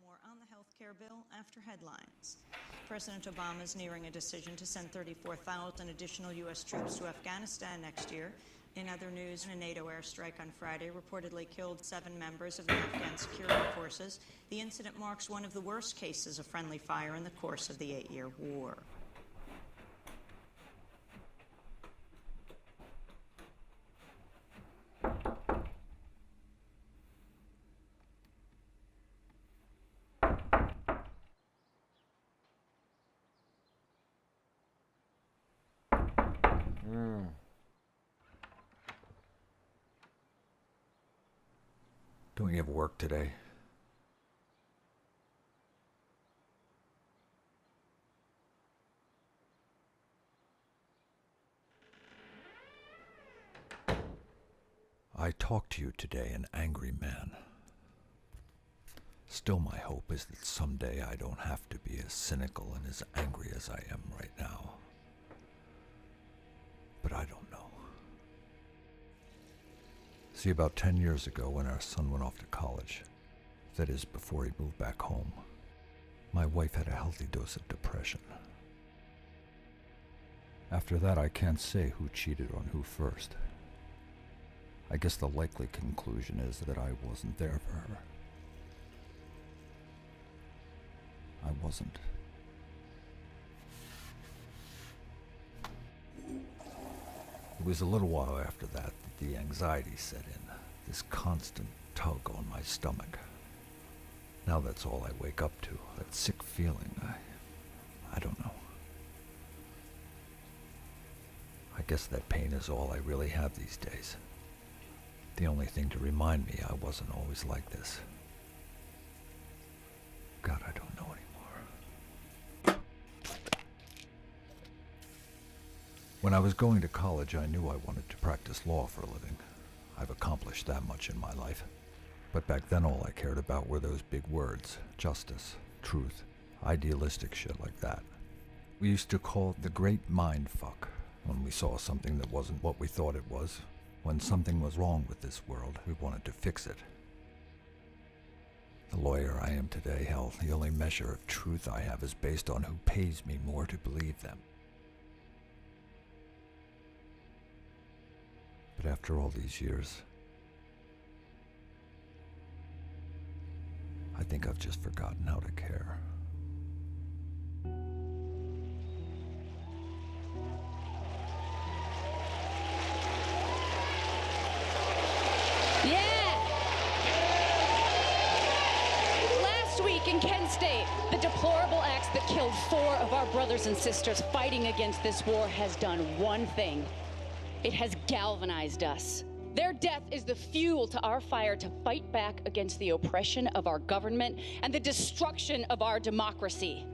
More on the health care bill after headlines. President Obama is nearing a decision to send 34,000 additional U.S. troops to Afghanistan next year. In other news, a NATO airstrike on Friday reportedly killed 7 members of the Afghan security forces. The incident marks one of the worst cases of friendly fire in the course of the 8-year war. Don't you have work today? I talk to you today, an angry man. Still, my hope is that someday I don't have to be as cynical and as angry as I am right now. But I don't know. See, about 10 years ago, when our son went off to college, that is, before he moved back home, my wife had a healthy dose of depression. After that, I can't say who cheated on who first. I guess the likely conclusion is that I wasn't there for her. I wasn't. It was a little while after that the anxiety set in, this constant tug on my stomach. Now that's all I wake up to, that sick feeling. I don't know. I guess that pain is all I really have these days. The only thing to remind me I wasn't always like this. God, I don't know anymore. When I was going to college, I knew I wanted to practice law for a living. I've accomplished that much in my life. But back then all I cared about were those big words: justice, truth, idealistic shit like that. We used to call it the great mind fuck when we saw something that wasn't what we thought it was. When something was wrong with this world, we wanted to fix it. The lawyer I am today, hell, the only measure of truth I have is based on who pays me more to believe them. But after all these years, I think I've just forgotten how to care. In Kent State, the deplorable acts that killed 4 of our brothers and sisters fighting against this war has done one thing. It has galvanized us. Their death is the fuel to our fire to fight back against the oppression of our government and the destruction of our democracy.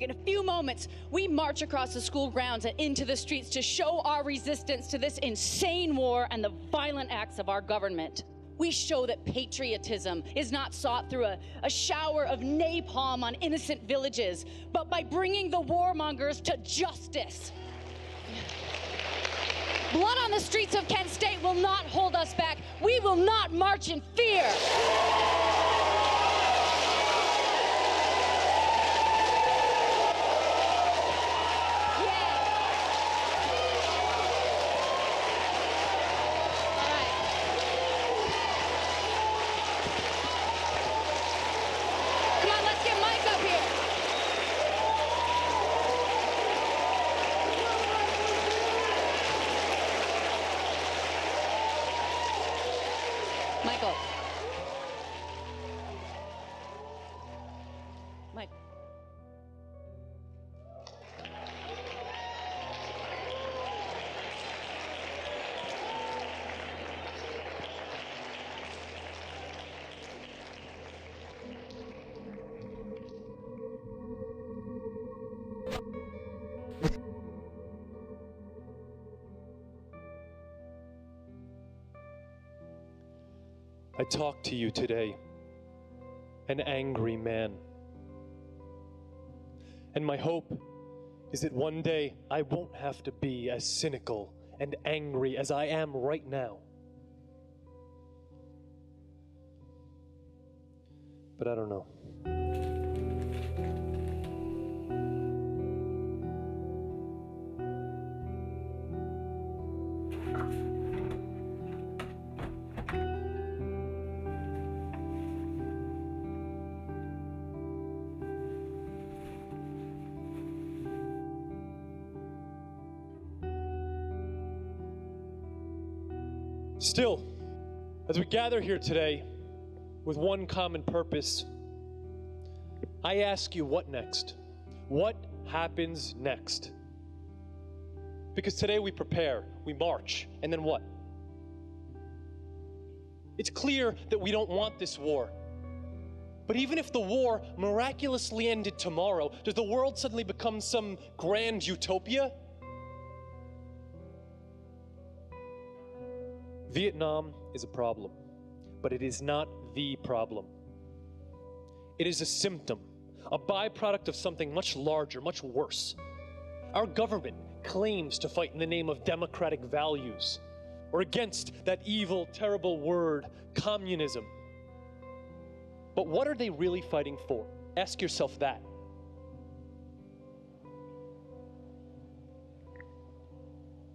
In a few moments, we march across the school grounds and into the streets to show our resistance to this insane war and the violent acts of our government. We show that patriotism is not sought through a shower of napalm on innocent villages, but by bringing the warmongers to justice. Blood on the streets of Kent State will not hold us back. We will not march in fear. Michael. Mike. I talk to you today, an angry man. And my hope is that one day I won't have to be as cynical and angry as I am right now. But I don't know. Still, as we gather here today with one common purpose, I ask you, what next? What happens next? Because today we prepare, we march, and then what? It's clear that we don't want this war. But even if the war miraculously ended tomorrow, does the world suddenly become some grand utopia? Vietnam is a problem, but it is not the problem. It is a symptom, a byproduct of something much larger, much worse. Our government claims to fight in the name of democratic values, or against that evil, terrible word, communism. But what are they really fighting for? Ask yourself that.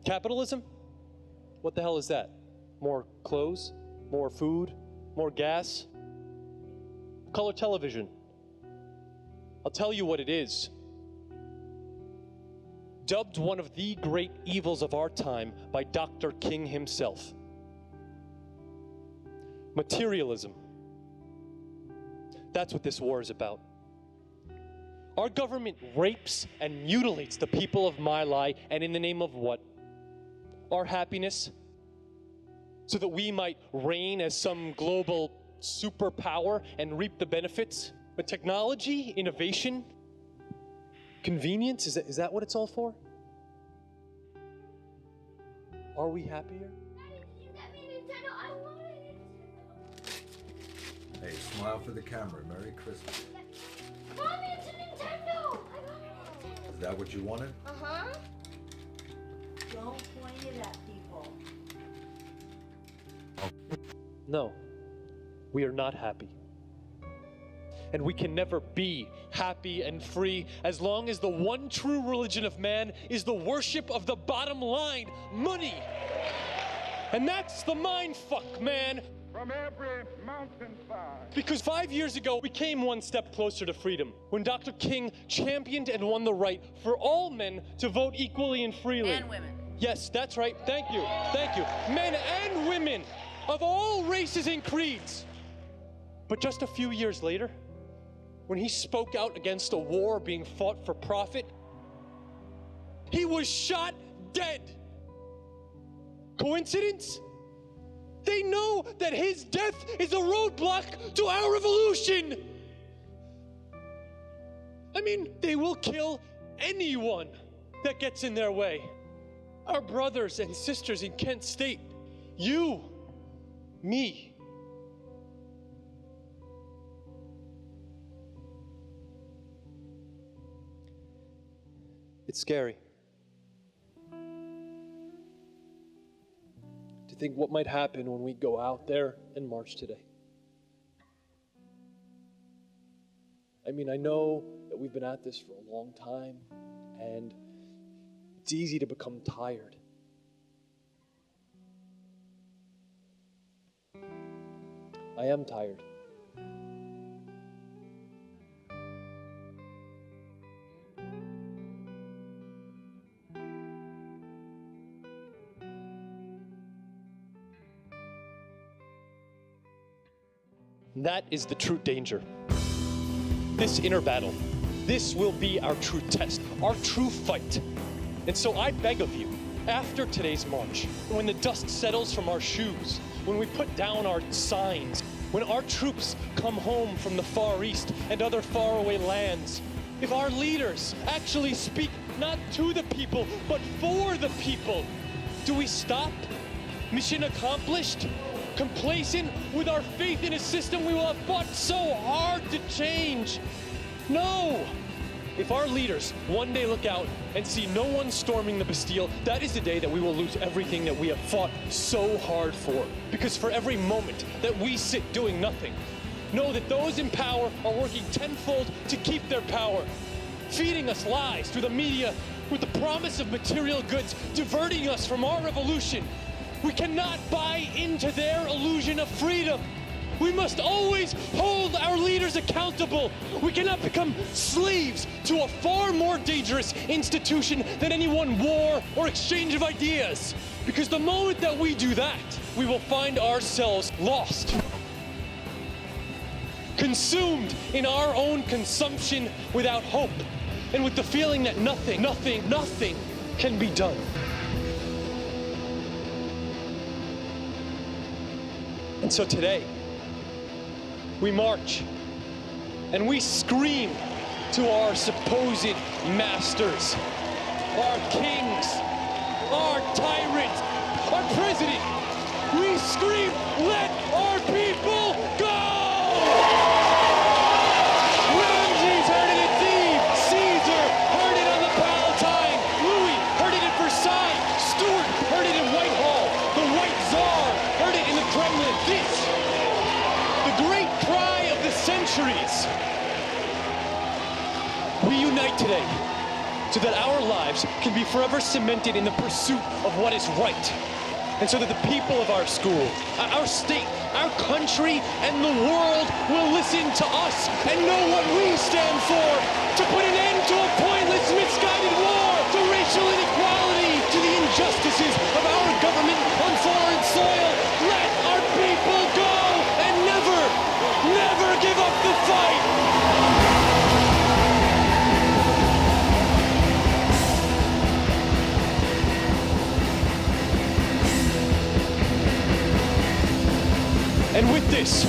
Capitalism? What the hell is that? More clothes, more food, more gas, color television. I'll tell you what it is. Dubbed one of the great evils of our time by Dr. King himself. Materialism. That's what this war is about. Our government rapes and mutilates the people of My Lai, and in the name of what? Our happiness? So that we might reign as some global superpower and reap the benefits. But technology, innovation, convenience, is that what it's all for? Are we happier? Hey, smile for the camera. Merry Christmas. Mommy, it's a Nintendo! I got a Nintendo. Is that what you wanted? Uh-huh. Don't point it at people. No, we are not happy. And we can never be happy and free as long as the one true religion of man is the worship of the bottom line, money. And that's the mind fuck, man. From every mountainside. Because 5 years ago, we came one step closer to freedom when Dr. King championed and won the right for all men to vote equally and freely. And women. Yes, that's right. Thank you. Thank you. Men and women of all races and creeds. But just a few years later, when he spoke out against a war being fought for profit, he was shot dead. Coincidence? They know that his death is a roadblock to our revolution. I mean, they will kill anyone that gets in their way. Our brothers and sisters in Kent State, you, me, It's scary to think what might happen when we go out there and march today. I mean, I know that we've been at this for a long time, and it's easy to become tired. I am tired. That is the true danger. This inner battle. This will be our true test, our true fight. And so I beg of you, after today's march, when the dust settles from our shoes, when we put down our signs, when our troops come home from the Far East and other faraway lands, if our leaders actually speak not to the people, but for the people, do we stop? Mission accomplished? Complacent with our faith in a system we will have fought so hard to change? No! If our leaders one day look out and see no one storming the Bastille, that is the day that we will lose everything that we have fought so hard for. Because for every moment that we sit doing nothing, know that those in power are working tenfold to keep their power, feeding us lies through the media with the promise of material goods, diverting us from our revolution. We cannot buy into their illusion of freedom. We must always hold our leaders accountable. We cannot become slaves to a far more dangerous institution than any one war or exchange of ideas. Because the moment that we do that, we will find ourselves lost, consumed in our own consumption without hope, and with the feeling that nothing can be done. And so today, we march and we scream to our supposed masters, our kings, our tyrants, our president. We scream, let our people go! Ramses heard it at Thebes, Caesar heard it on the Palatine, Louis heard it at Versailles, Stuart heard it in Whitehall, the White Tsar heard it in the Kremlin. This, the great cry of the centuries. We unite today so that our lives can be forever cemented in the pursuit of what is right. And so that the people of our school, our state, our country, and the world will listen to us and know what we stand for, to put an end to a pointless, misguided war, to racial inequality, to the injustices of our government on foreign soil. Let our people go and never give up the fight. And with this,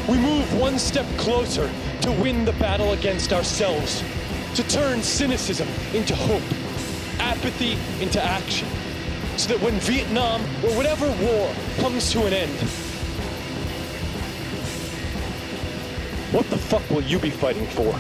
we move one step closer to win the battle against ourselves, to turn cynicism into hope, apathy into action, so that when Vietnam or whatever war comes to an end, what the fuck will you be fighting for?